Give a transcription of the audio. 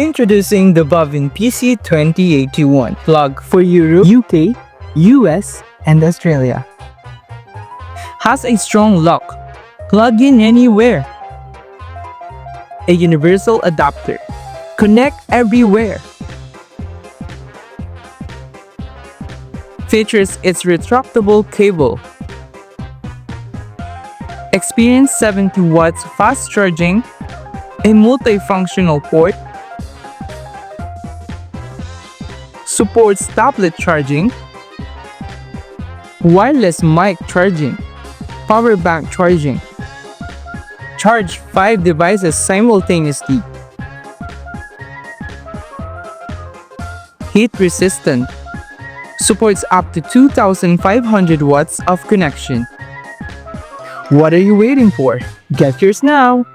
Introducing the BAVIN PC2081 plug for Europe, UK, US, and Australia. has a strong lock, plug in anywhere, a universal adapter, connect everywhere. Features its retractable cable. Experience 70 watts fast charging, a multifunctional port, supports tablet charging, wireless mic charging, power bank charging, charge 5 devices simultaneously, heat resistant, supports up to 2,500 watts of connection. What are you waiting for? Get yours now!